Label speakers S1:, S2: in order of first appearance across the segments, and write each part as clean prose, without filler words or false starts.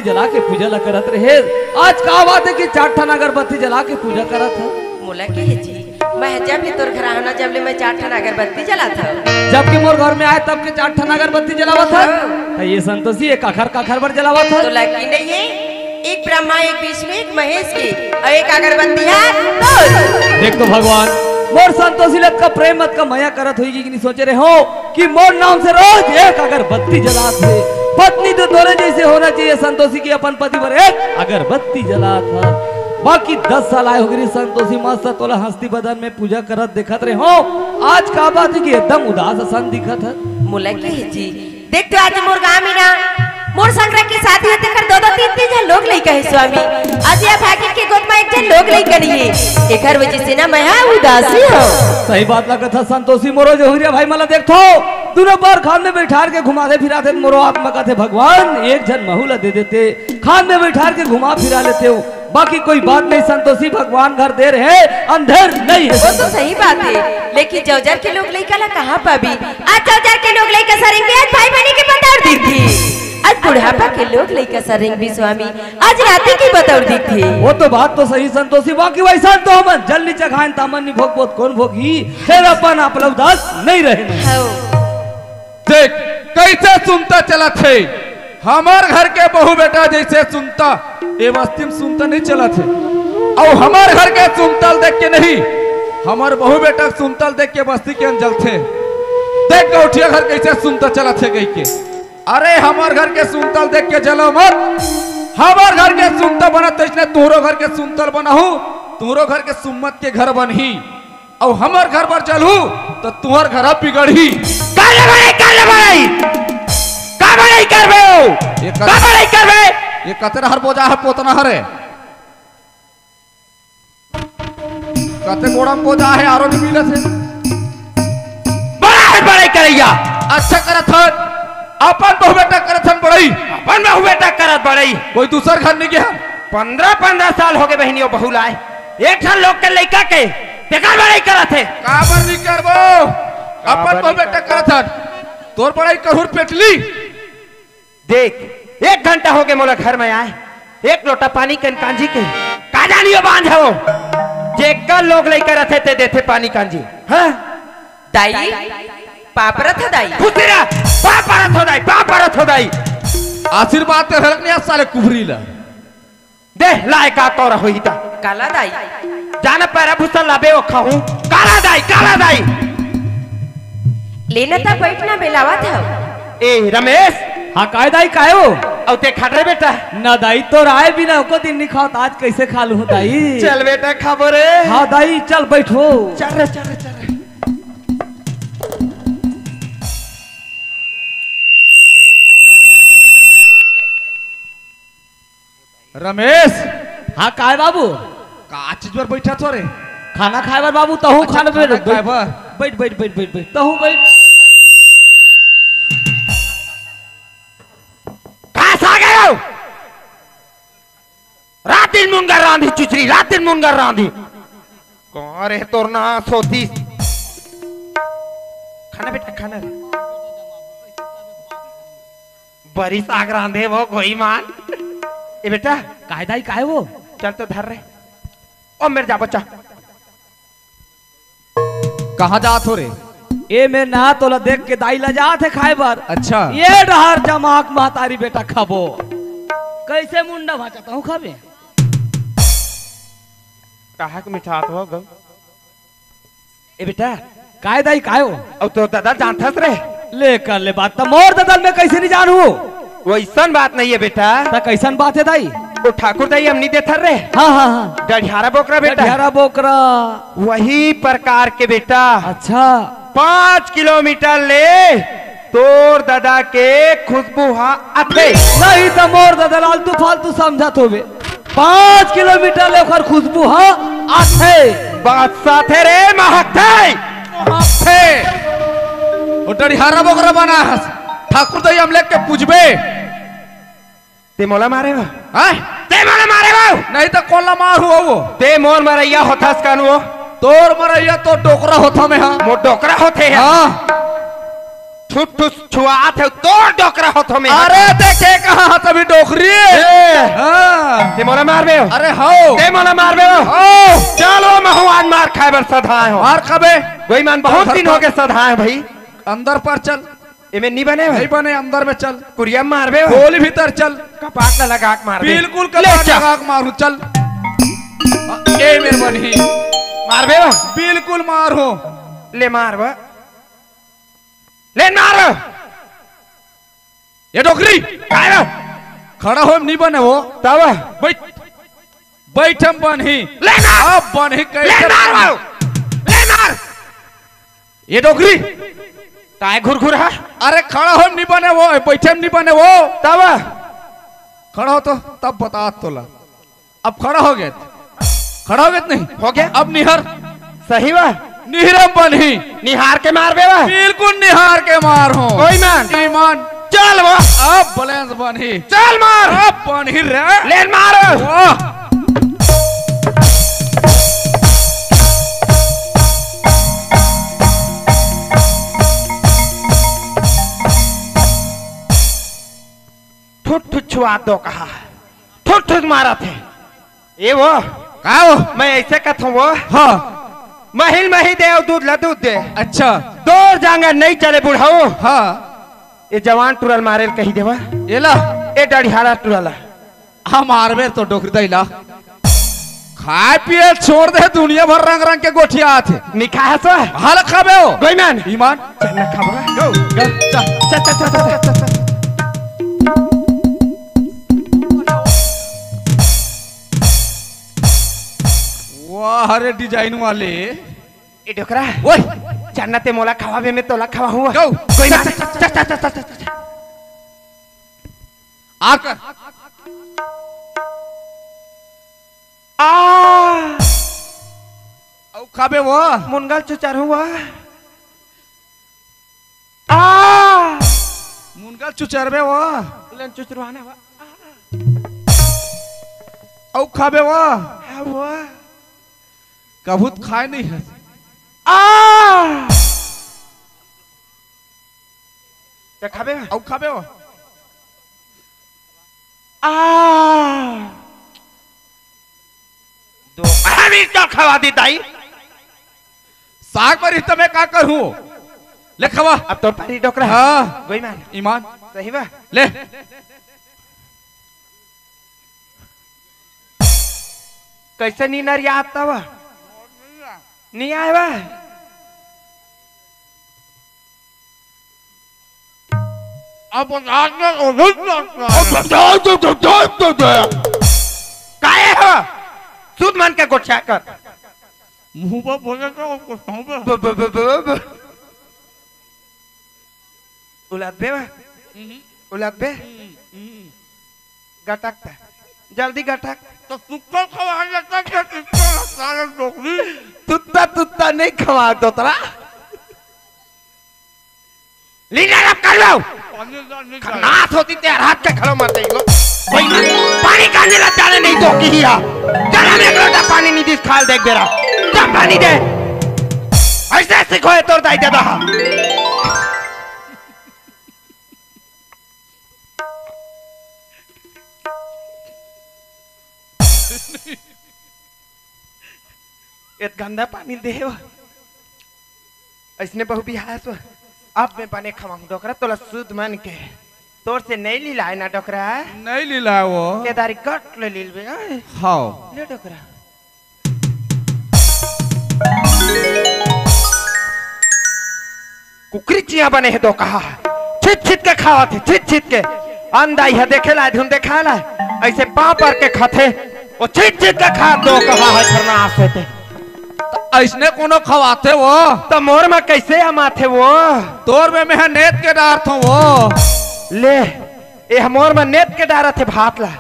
S1: जला के पूजा ला करत रहे। आज का बात है कि 4 ठन अगरबत्ती जला के पूजा करत है।
S2: मोला के जी मैं जब ले तोर घर आना जब ले मैं 4 ठन अगरबत्ती जला था।
S1: जबकि मोर घर में आए तब के 4 ठन अगरबत्ती जलावत है। ये संतोषी एक आखर भर जलावत है।
S2: तो लकी नहीं है, एक ब्रह्मा एक विष्णु एक महेश की और एक अगरबत्ती है।
S1: देख तो भगवान मोर संतोषी लत का प्रेम मत का माया करत होगी कि नहीं सोचे रहे हो कि मोर नाम से रोज एक अगरबत्ती जलात है। पत्नी तो तोरे जैसे होना चाहिए संतोषी की अपन पति पर एक अगरबत्ती जलात है। बाकी 10 साल आए हो गई संतोषी मस्त तोला हंसती बदन में पूजा करत देखत रहे हो। आज का बात है कि एकदम उदास असन दिखत है।
S2: मोला के जी देख तो आज मोर गांव में ना मोर संग्रह की शादी होते कर 2-3 जन लोग लई कहे स्वामी। आज या भागी के गोद में एक जन लोग लई करिए एकर वजह से ना मैं उदासी हो।
S1: सही बात लगत है संतोषी मोरो जो हुरिया भाई मला देखो दोनों बार खान में बैठार के घुमाते फिराते मोरो आत्मा कहते भगवान एक जन महूला दे देते खान में बैठार के घुमा फिरा लेते हो। बाकी कोई बात नहीं संतोषी भगवान घर देर है अंधेर नहीं है।
S2: वो तो सही बात है लेकिन जौजर के लोग लई कला कहां पाबी। आज जौजर के लोग लई का सरेंगे आज भाई बहनी की बतौर दी थी। आज बुढ़ापा के लोग लई का सरेंगे भी स्वामी आज राती की बतौर दी थी।
S1: वो तो बात तो सही संतोषी बाकी वैसा तो हम जल नीचे खान तामन नहीं भोग बोत कौन भोगी फिर अपन आप लोग दास नहीं रहे।
S3: देख कैसे सुनता चला थे हमार घर के बहू बेटा जैसे सुनता ये बस्ती में सुनता नहीं चला थे और हमार घर के सुनतल देख के नहीं हमार बहू बेटा सुनतल देख के बस्ती के अंजल थे। देख गौठिया घर कैसे सुनता चला थे कह के अरे हमार घर के सुनतल देख के जलो मत। हमार घर के सुनता बना तो इसने तुहरो घर के सुनतल बनाहू तुहरो घर के सुम्मत के घर बनही और हमार घर पर चलू तो तुहर घर बिगड़ी। ये कतरा हर बोझा है पोतना हरे कते गोड़ा में बोझा है आरो नहीं मिले थे
S4: बड़ाई करैया
S3: अच्छा करत हन अपन बहु बेटा करत हन बड़ई
S4: अपन बहु बेटा करत बड़ई
S3: कोई दूसर घर नहीं गया
S4: 15 साल हो गए बहनियों बहू लाए एक ठन लोग के लइका के बेकार बड़ाई करत है
S3: काबर नहीं करबो अपन बहु बेटा करत हन तोर बड़ाई कहूर पेटली।
S4: देख 1 घंटा हो गए मोला घर में आए 1 लोटा पानी कन कांजी के का जानियो बांध हो जेकर लोग लइका रहते ते देते पानी कांजी। हां
S2: दाई पापरत है दाई
S4: पुतरा पापरत हो दाई
S3: आशीर्वाद ते हरक नहीं साले कुबरी ला
S4: दे लाए का तोरा होई ता
S2: काला दाई
S4: जान पैरा भूसा लाबे ओ खाऊं काला दाई
S2: लेना था बैठना बेलावा था।
S4: ए रमेश
S1: हाँ काय दाई काय हो
S4: औ ते खा रे बेटा
S1: ना दाई तो राय भी ना को दिन नहीं खाओ आज कैसे खा लूं दाई।
S4: चल बेटा खाबो रे।
S1: हाँ दाई चल बैठो
S4: चल रे
S3: रमेश
S1: हाँ काय बाबू
S3: का चीज पर बैठा तो रे
S1: खाना खाए बार बाबू तहू खाना
S3: बैठ
S1: बैठ तहू बैठ
S4: रात दिन मुंगर रांधी चुचरी रात दिन मुंगर रांधी कौन रे तोर ना सोती खाना बेटा खाना रे बड़ी साग रांधे वो कोई मान ए बेटा
S1: काय दाई काय वो
S4: चल तो धर रे ओ मेरे जा बच्चा
S3: कहाँ जात हो रे
S1: ए में ना तोला देख के दाई लजात है खाए बार।
S3: अच्छा
S1: ये डहर जमाक महतारी बेटा खाबो कैसे मुंडा भाचता हूँ खाबे
S4: कहा के मिठात हो गो ए बेटा
S1: काय दाई काय हो
S4: और तो दादा जानथस रे
S1: ले कर ले बात तो मोर ददल में कैसे नहीं जानू
S4: वैसन बात नहीं है बेटा
S1: ता कैसन बात है दाई
S4: वो ठाकुर दाई हमनी देथर रे।
S1: हाँ
S4: गढ़ियारा बोकरा बेटा
S1: गढ़ियारा बोकरा
S4: वही प्रकार के बेटा।
S1: अच्छा
S4: 5 किलोमीटर ले तोर दादा के खुशबू हाँ आथे
S1: नहीं तो मोर ददल आलतू फालतू समझत होवे 5 किलोमीटर ले ओकर खुशबू हाँ आथे
S4: बात साथे रे महकते
S3: ओ डढ़ियारा बोकरा बना ठाकुर दाई हम लेके पूछबे
S4: ते मोला मारे हो
S3: हां
S4: ते मोला मारे हो
S3: नहीं तो कोला मार हुआ वो
S4: ते मोर मरैया होथस कान वो
S3: तोर मरैया तो डोकरा होता में। हाँ
S4: मो डोकरा होते हैं।
S3: हाँ
S4: ठुट ठुट छुआत है तोड़ डोकरा हो तो में
S3: अरे देखे कहाँ हाथ अभी डोकरी हाँ।
S4: ते मोला मार बे
S3: अरे हो
S4: ते मोला मार बे चलो महू आज मार खाए बर सधाए हो
S3: मार खाबे
S4: कोई मान बहुत दिन हो गए सधाए भाई
S3: अंदर पर चल
S4: एमे नहीं बने
S3: नहीं बने अंदर में चल
S4: कुरिया मार बे
S3: गोली भीतर चल
S4: कपाट ला लगा के मार बे
S3: बिल्कुल कपाट लगा के मारू चल ए मेरे बनी
S4: मार बे
S3: बिल्कुल मारो
S4: ले मार बे ले मार
S3: ये डोकरी
S4: आयो
S3: खड़ा हो नहीं बने वो
S4: तब
S3: बैठ बैठम बनी
S4: ले मार
S3: अब बनी
S4: ले
S3: कैसे
S4: मार ले मार
S3: ये डोकरी
S4: काय घुर है
S3: अरे खड़ा हो नहीं बने वो बैठम नहीं बने वो
S4: तब
S3: खड़ा हो तो तब बता तोला अब खड़ा हो गए खड़ा हो गए नहीं
S4: हो गया
S3: अब निहर
S4: सही बा
S3: निहरम बनी
S4: निहार के मार बे
S3: बिल्कुल निहार के मार हो
S4: कोई मान
S3: ईमान
S4: चल वो
S3: अब बैलेंस बनी
S4: चल मार
S3: अब बनी रे
S4: ले मार
S3: वाह
S4: ठुट ठुट छुआ दो कहा ठुट ठुट मारा थे ये वो
S3: आओ
S4: मैं ऐसे कहता हूँ वो
S3: हाँ
S4: महिल मही दे और दूध ला दूध दे
S3: अच्छा
S4: दो जांगा नहीं चले बुढ़ाओ
S3: हाँ
S4: ये जवान टुरल मारे कही देवा
S3: ये ला
S4: ये डढ़ियारा टुरला
S3: हम मारबे तो डोकरी दैला खाए पिए छोड़ दे दुनिया भर रंग रंग के गोठिया थे
S4: निखा है सो
S3: हाल खाबे हो
S4: कोई मान
S3: ईमान
S4: चल ना खाबा
S3: गो चल
S4: चल चल चल चल चल
S3: वाह अरे डिजाइन वाले
S4: ये डोकरा
S3: ओए
S4: जन्नते मोला खवाबे में तोला खवा हुआ
S3: गो
S4: कोई मान चल चल चल चल
S3: आकर
S4: आ
S3: औ खाबे वो
S4: मुनगल चुचार हुआ आ
S3: मुनगल चुचरबे वो
S4: लन चुचरवाना हुआ
S3: औ खाबे वो
S4: हुआ
S3: कबूत खाए नहीं है
S4: आ क्या खाबे
S3: औ खाबे वो
S4: आ दो अभी तो खवा दी दाई
S3: साग पर इतना मैं का करूं ले खवा
S4: अब तो पारी डोकरा
S3: हाँ
S4: गोई मान
S3: ईमान
S4: सही बा
S3: ले
S4: कैसे नी नरिया आता बा नहीं आए बा
S3: अब
S4: काहे हो सुध मान के गोठा कर
S3: मुंह पर बोलेगा उसको समझ
S4: उलाद बे बा उलाद बे गटक था जल्दी गटक
S3: तो सुक्कर खवा लेता है किसको सारे डोकरी
S4: तुत्ता तुत्ता नहीं खवा दो तरा लीडर अब कर लो नाथ होती ते हाथ के खड़ो मत देख लो कोई ना पानी काने लग जाने नहीं तो की हिया चला में एक लोटा पानी नहीं दिस खाल देख बेरा जब पानी दे ऐसे सिखोए तोड़ दाई दे दहा एक गंदा पानी दे इसने बहु भी हास अब मैं बने खवाऊं डोकरा तोला शुद्ध मन के तोर से नहीं लीला ना डोकरा
S3: नहीं लीला वो
S4: केदारी कट ले लील बे
S3: हाँ
S4: ले डोकरा कुकरी चिया बने है दो कहा छिट छिट के खावा थे छिट छिट के अंदाई है देखे ला धुन देखा ला ऐसे पाँव पर के खाते वो छिट छिट के खा दो कहा है करना आसे थे
S3: ऐसने कोनो खवाते वो
S4: तो मोर में कैसे amaथे वो
S3: तोर में मैं नेत के डार थो वो
S4: ले ये मोर में नेत के डारा थे भात ला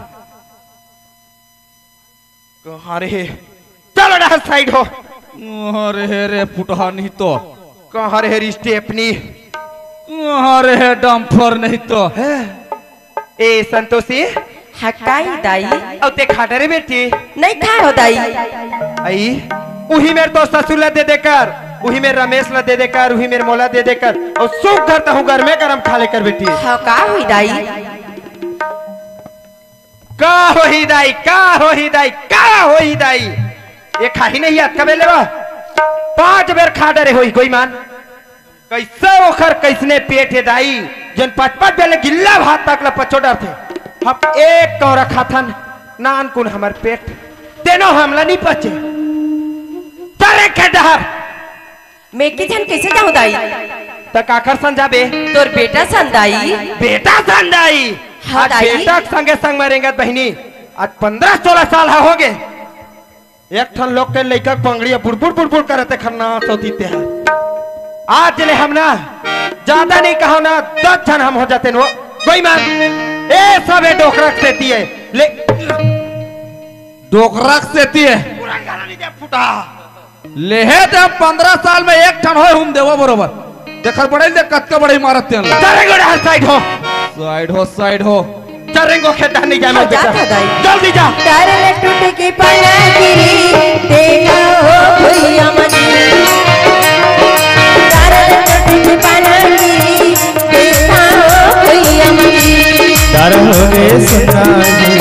S4: अरे चलो डा साइड हो
S3: अरे रे फुटहा नहीं तो
S4: कहाँ रे स्टेपनी
S3: अरे हे डंपर नहीं तो
S4: ए संतोषी
S2: हटाई दाई
S4: अब ते खाटे रे बेटी
S2: नहीं खाए हो दाई
S4: आई उही मेरे तो ससुर दे देकर वही में रमेश ला दे देकर, वही मेरे मोला दे देकर और सूख घर तहु घर में गरम खा लेकर बेटी।
S2: हाँ का हुई दाई?
S4: का होही दाई, का होही दाई, का होही दाई। ये खाही नहीं याद कबे लेवा 5 बेर खा डरे होई कोई मान। कैसे ओखर कैसने पेट है दाई जन 5-5 बेले गिल्ला भात तक ला पचोडर थे। हम एक कौरा खाथन नान कुन हमार पेट तेनो हमला नहीं पचे। तरे के डहर
S2: मैं की जन कैसे जाऊं दाई?
S4: तक आखर सन जाबे
S2: तोर बेटा संदाई?
S4: बेटा संदाई।
S2: हाँ
S4: आज
S2: दाई।
S4: बेटा संगे संग मरेंगे बहनी। आज 15-16 साल हो गए। एक ठन लोग के लइका पंगड़ी बुड़बुड़ बुड़बुड़ करते खन्ना सोतीते हैं। आज ले हम ना ज्यादा नहीं कहो ना 10 जन हम हो जाते नो कोई मान। ए सबे डोकरक सेती है ले
S3: डोकरक सेती है
S4: पूरा गाना नहीं दे फुटा
S3: लेहे ते 15 साल में एक ठन होय हम देवा बरोबर देखर पड़े दे कतका बड़ी मारत तेन
S4: चले गोड़ा
S3: साइड हो
S4: चरेंगो खेत नहीं जाए
S2: हाँ, जा था दाई।
S4: जल्दी जा।
S2: तारे टूट के पाना गिरी देखा हो भैया मनी। तारे टूट के पाना गिरी देखा हो भैया मनी।
S5: तारा हो गे सुना जी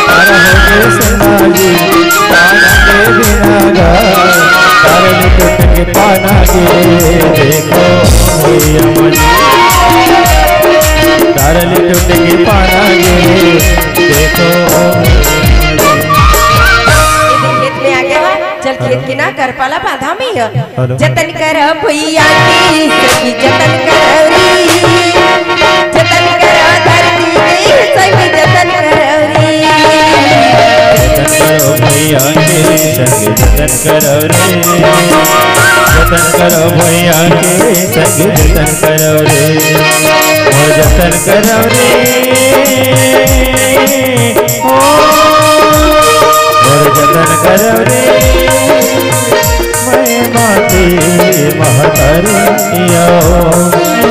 S5: तारा हो गे सुना जी तारा बिना गा तारा टूट के पाना गिरी देखो भैया मनी। तारली टूट के पाना गे देखो।
S2: खेत में आ गया चल खेत के ना कर पाला बांधा में
S5: हेलो।
S2: जतन कर भैया की सखी जतन कर री जतन कर धरती की सखी जतन कर री।
S5: जतन करो भैया के संग जतन करो रे जतन करो भैया के संग जतन करो रे और जतन करो रे और जतन करो रे मैं माते महतारी आओ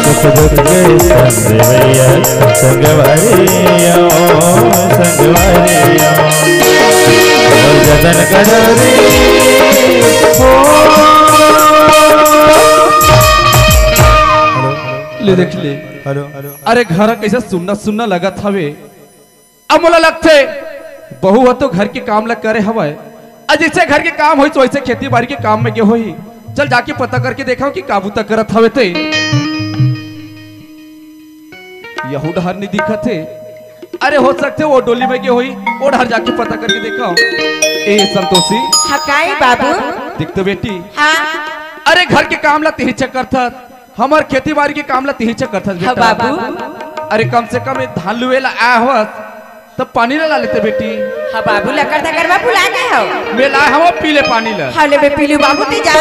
S5: सुख दुख के संग भैया संग वारी आओ संग वारी आओ और जतन करो रे
S3: ले देख ले
S5: हेलो
S3: अरे घर कैसे सुनना सुनना लगत हवे। अब मोला लगते बहू हो तो घर के काम लग करे हवे। जैसे घर के काम होई तो वैसे खेती बाड़ी के काम में के होई। चल जाके पता करके देखा कि काबू तक करत हवे ते यहू डहर नहीं दिखत है। अरे हो सकते वो डोली में के होई वो डहर जाके पता करके देखा। ए संतोषी
S2: हकाई बाबू
S3: दिख तो बेटी
S2: हाँ
S3: अरे घर के काम ला तिही चक्कर था हमार खेती बाड़ी के काम ला तिही चक्कर था
S2: हाँ
S3: बेटा।
S2: बाबू
S3: अरे कम से कम धान लुए ला आया हो तब पानी ला लेते बेटी।
S2: हाँ बाबू लकर था करवा भुला गए हो।
S3: मैं ला हम पीले पानी ला
S2: हाँ ले बे पीलू बाबू ते जा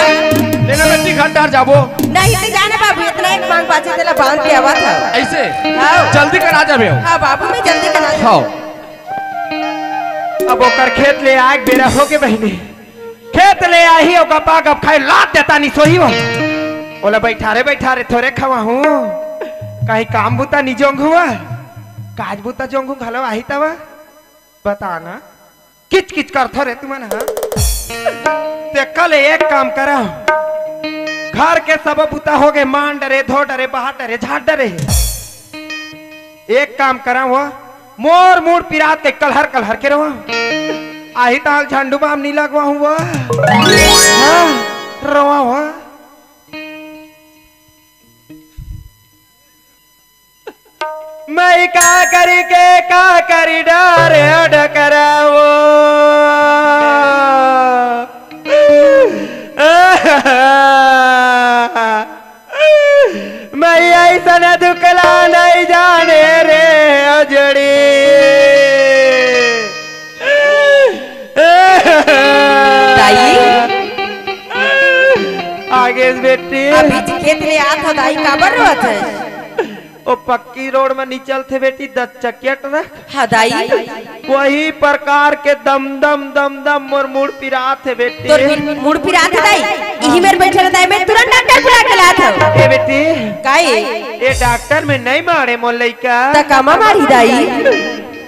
S3: लेना बेटी घर डार जाबो
S2: नहीं ते जाना बाबू इतना एक मांग पाचे तेला बांध के आवा था।
S3: ऐसे
S2: हाँ।
S3: जल्दी करा जाबे हो।
S2: हाँ बाबू मैं जल्दी करा
S3: हाँ
S4: अब ओकर खेत ले आग बेरा हो के बहनी खेत ले आई और गपा गप खाए लात देता नहीं सोही हो बोला बैठा रे थोड़े खवा हूँ कहीं काम बुता नहीं जोंग हुआ काज बुता जोंग घलो आही तवा बताना किच किच कर थोड़े तुमन हाँ ते कल एक काम करा घर के सब बुता हो गए मान डरे धो डरे बहा डरे झाड़ डरे एक काम करा हुआ मोर मूड पिरात के कलहर के रहो आही ताल झंडू बाम नहीं लगवा हुआ हाँ, रवा हुआ मैं का करी के का करी डारे डकराओ मैं ऐसा न दुखला नहीं जाने रे अजड़ी
S2: दाई
S4: आगे बेटी
S2: अभी खेत ले आ था दाई काबर रोत है।
S4: ओ पक्की रोड में निचल थे बेटी 10 चकिया ट्रक
S2: हाँ दाई
S4: वही प्रकार के दम दम मोर मुड़ पिरा थे बेटी
S2: तोर मुड़ पिरा था दाई यही मेरे बैठे रहता है मैं तुरंत डॉक्टर बुला के लात हूं।
S4: ए बेटी
S2: काहे
S4: ये डॉक्टर में नहीं मारे मोर लइका
S2: त कामा मारी दाई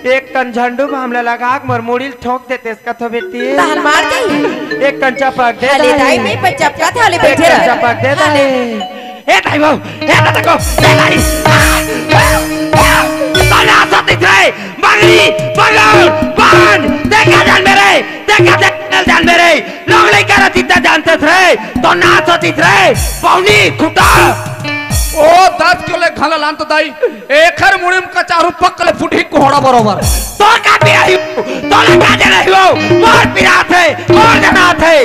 S4: एक कन झंडू मामला लगा के मोर मुड़ी ठोक देते इसका तो बेटी
S2: तान मार दे
S4: एक कन चपक दे
S2: हाले दाई में पर चपका थाले
S4: एक
S2: बैठे
S4: कन
S2: रह
S4: चपक दे
S2: हाले
S4: ए दाई वो ए दादा को ए दाई ताना सती थे बंगली बंगल बान देखा जान मेरे लोग लेकर जीता जानते थे तो ना सती थे पौनी खुटा
S3: ओ 10 किलो खाला लान तो दाई एखर मुड़िम कचारू पक्कले फुटी कोहड़ा बरोबर
S4: तो का भी आई तो लगा दे रही हो मोर पिरात है और जनात है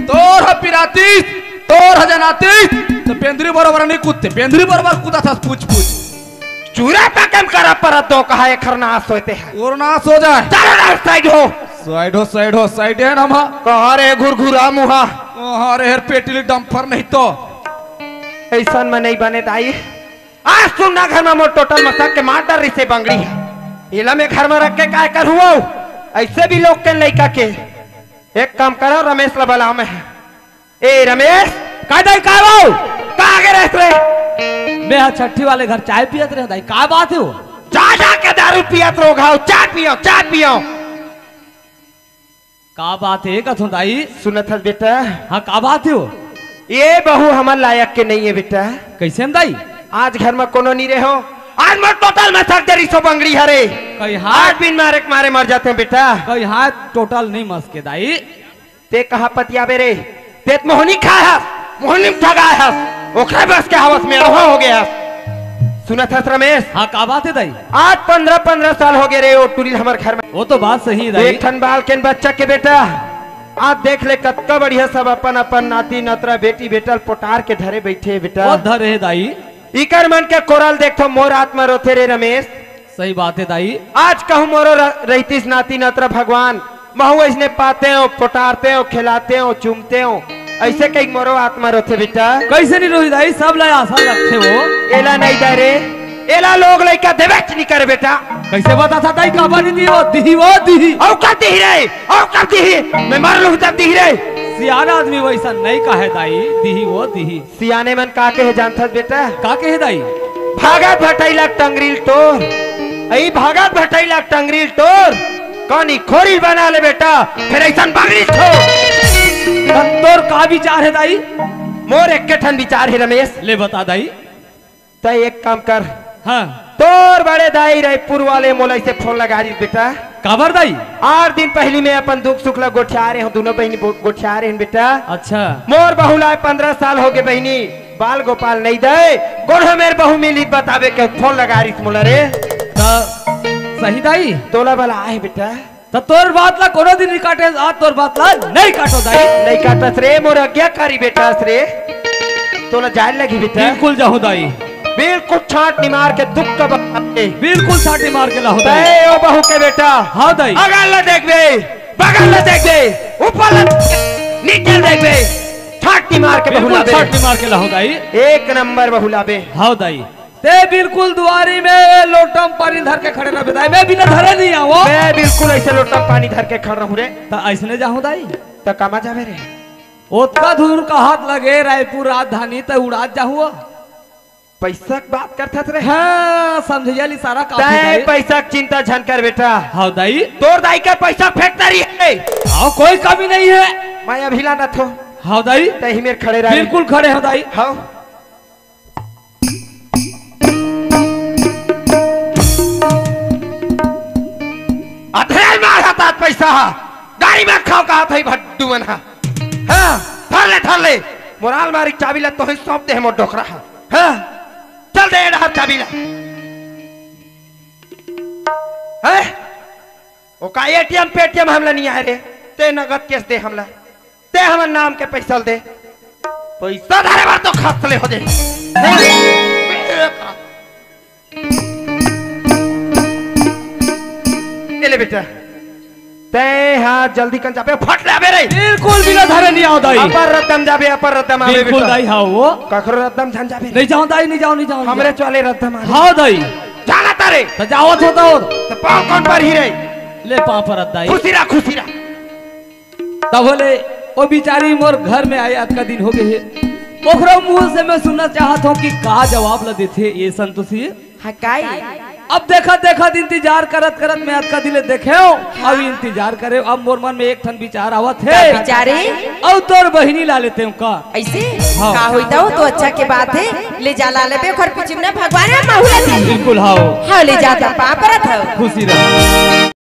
S3: तोर ह पिरातीस तोर ह जनातीस तो पेंद्री बरोबर नहीं कूदते पेंद्री बरोबर कूदा था पूछ
S4: चूरा पे कम करा पर तो कहा एक खरनास होते हैं
S3: और ना सो जाए
S4: चलो ना साइड हो
S3: साइड है ना
S4: कहा रे घुरघुरा मुहा
S3: अरे हेर पेटिली डंपर नहीं तो
S4: ऐसा में नहीं बने दाई आज सुनना घर में मोर टोटल मसक के मार डर रही से बंगड़ी है इला में घर में रख के काय कर हुआ ऐसे भी लोग के लड़का के एक काम करो रमेश लबला में ए रमेश
S1: का दाई का बाऊ
S4: कहाँ गए रे
S1: मैं यहाँ छठी वाले घर चाय पियत रहे दाई का बात है वो
S4: जा के दारू पियत रहो घाव चाय पियो
S1: का बात है कथो दाई
S4: सुनत हस बेटा
S1: हाँ का बात है वो
S4: ये बहू हमार लायक के नहीं है बेटा
S1: कैसे हम दाई
S4: आज घर में कोनो नहीं रहो आज मैं टोटल में सक दे रही सो बंगड़ी हरे
S1: कई
S4: आज
S1: हाथ
S4: बिन मारे मर जाते हैं बेटा
S1: कई हाथ टोटल नहीं मस के दाई
S4: ते कहा पतिया बेरे ते मोहनी खाया मोहनी ठगाया है ओखरे बस के हवस में रहा हो गया सुना था रमेश
S1: हाँ का बात है दाई
S4: आज 15 साल हो गए रे ओ टूरी हमारे घर में
S1: वो तो बात सही है दाई
S4: एक ठन बाल के बच्चा के बेटा आज देख ले कतका बढ़िया सब अपन नाती नतरा बेटी बेटल पोटार के धरे बैठे बेटा
S1: वो धर है दाई
S4: इकर मन के कोरल देखो मोर आत्मा रोते रे रमेश
S1: सही बात है दाई
S4: आज कहूँ मोरो रहतीस नाती नतरा भगवान महू ऐसने पाते हो पोटारते हो खिलाते हो चूमते हो ऐसे कई मोरो आत्मा रोते बेटा
S1: कैसे नहीं रोही दाई सब लाया आशा रखे वो
S4: एला नहीं दे रे एला लोग लइका देवे नहीं करे बेटा
S1: कैसे बता था दाई का बात दी वो दी
S4: औ का दी रे औ का दी मैं मार लूं तब दी रे
S1: सियाना आदमी वैसा नहीं कहे दाई दी वो दी
S4: सियाने मन का के जानथस बेटा
S1: का कहे दाई
S4: भागत भटैला टंगरील तोर आई भागत भटैला टंगरील तोर कौनी खोरी बना ले बेटा फिर ऐसा बंगड़ी छो
S1: तोर का विचार है दाई
S4: मोर एक ठन विचार है रमेश
S1: ले बता दाई
S4: तय एक काम कर
S1: हाँ
S4: तोर बड़े दाई रायपुर वाले मोलाई से फोन लगा दी बेटा
S1: काबर दाई
S4: 8 दिन पहली में अपन दुख सुख ला गोठिया रहे हूँ दोनों बहनी गोठिया रहे हैं बेटा
S1: अच्छा
S4: मोर बहू लाए 15 साल हो गए बहनी बाल गोपाल नहीं दे गोढ़ मेरे बहू मिली बतावे के फोन लगा रही मोला रे
S1: सही दाई
S4: तोला वाला आए बेटा
S1: तो तोर बात ला कोनो दिन काटे आज तोर बात ला नहीं काटो दाई
S4: नहीं काटस रे मोर आज्ञाकारी बेटा रे तोला जान लगी बेटा
S1: बिल्कुल जाहू दाई
S4: बिल्कुल छाट निमार के दुख का बताते
S1: बिल्कुल छाटी मार के लाहू दाई
S4: तय ओ बहू के बेटा
S1: हाँ दाई
S4: अगल ला देख बे बगल ला देख बे ऊपर ला नीचे देख बे छाट निमार के बहू
S1: बिल्कुल
S4: लाबे
S1: छाटी मार के लाहू दाई
S4: एक नंबर बहू लाबे
S1: हाँ दाई ते बिल्कुल दुआरी में लोटम पानी धर के खड़े रह दाई मैं बिना धरे नहीं आओ
S4: मैं बिल्कुल ऐसे लोटा पानी धर के खड़ रहूं रे
S1: तो ऐसने जाहू दाई
S4: तो कमा जावे रे
S1: ओतका दूर का हाथ लगे रायपुर राजधानी तो उड़ा जाहू
S4: पैसा की बात करता रे
S1: हाँ समझियाली सारा काम
S4: तय पैसा की चिंता झनकर बेटा
S1: हाँ दाई
S4: तोर दाई का पैसा फेंकता रही है
S1: हाँ कोई कमी नहीं है
S4: मैं अभिला न थो
S1: हाँ दाई
S4: तही मेरे खड़े रहे
S1: बिल्कुल खड़े हो दाई
S4: हाँ अधेल मार हाथ पैसा गाड़ी में खाओ कहा था भट्टू बना हाँ धर ले मोराल मारी चाबी ला तो ही सौंप दे मोर डोकरा हाँ चल दे रहा चाबी ला है ओ का एटीएम पेटीएम हमला नहीं आए रे ते नगद केस दे हमला ते हमर नाम के पैसा दे पैसा धारे बार तो खसले हो जाए ले बेटा ते हाँ जल्दी कन जाबे फट ले आबे रे
S1: बिल्कुल बिना धरे नहीं आओ दाई
S4: अपर रत्तम जाबे अपर रत्तम आबे
S1: बिल्कुल
S4: बेटा
S1: दाई हाँ वो
S4: कखरो रत्तम झन जाबे
S1: नहीं जाओ दाई नहीं जाओ नहीं जाओ
S4: हमरे चले रत्तम आबे
S1: हाँ दाई
S4: जाना तारे
S1: तो जाओ तो
S4: तो पाँव कौन पर ही रे
S1: ले पापा दाई
S4: खुशी रहा
S1: तब बोले वो बिचारी मोर घर में आए आज का दिन हो गए है ओकरो मुंह से मैं सुनना चाहता हूँ कि का जवाब ला देते ये संतोषी
S2: हाँ काई
S1: अब देखा देखा इंतजार करत करत मैं आज का दिले देखे अब इंतजार करे। अब मोर मन में एक ठन विचार आवत है
S2: बेचारे
S1: और तोर बहिनी ला लेते हूँ का
S2: ऐसे
S1: हाँ।
S2: का होता हो तो अच्छा के बात है ले जा ला लेबे और पिछुम ना भगवान माहुला
S1: बिल्कुल हाँ
S2: हाँ ले जाता पापरत हो
S1: खुशी रहा।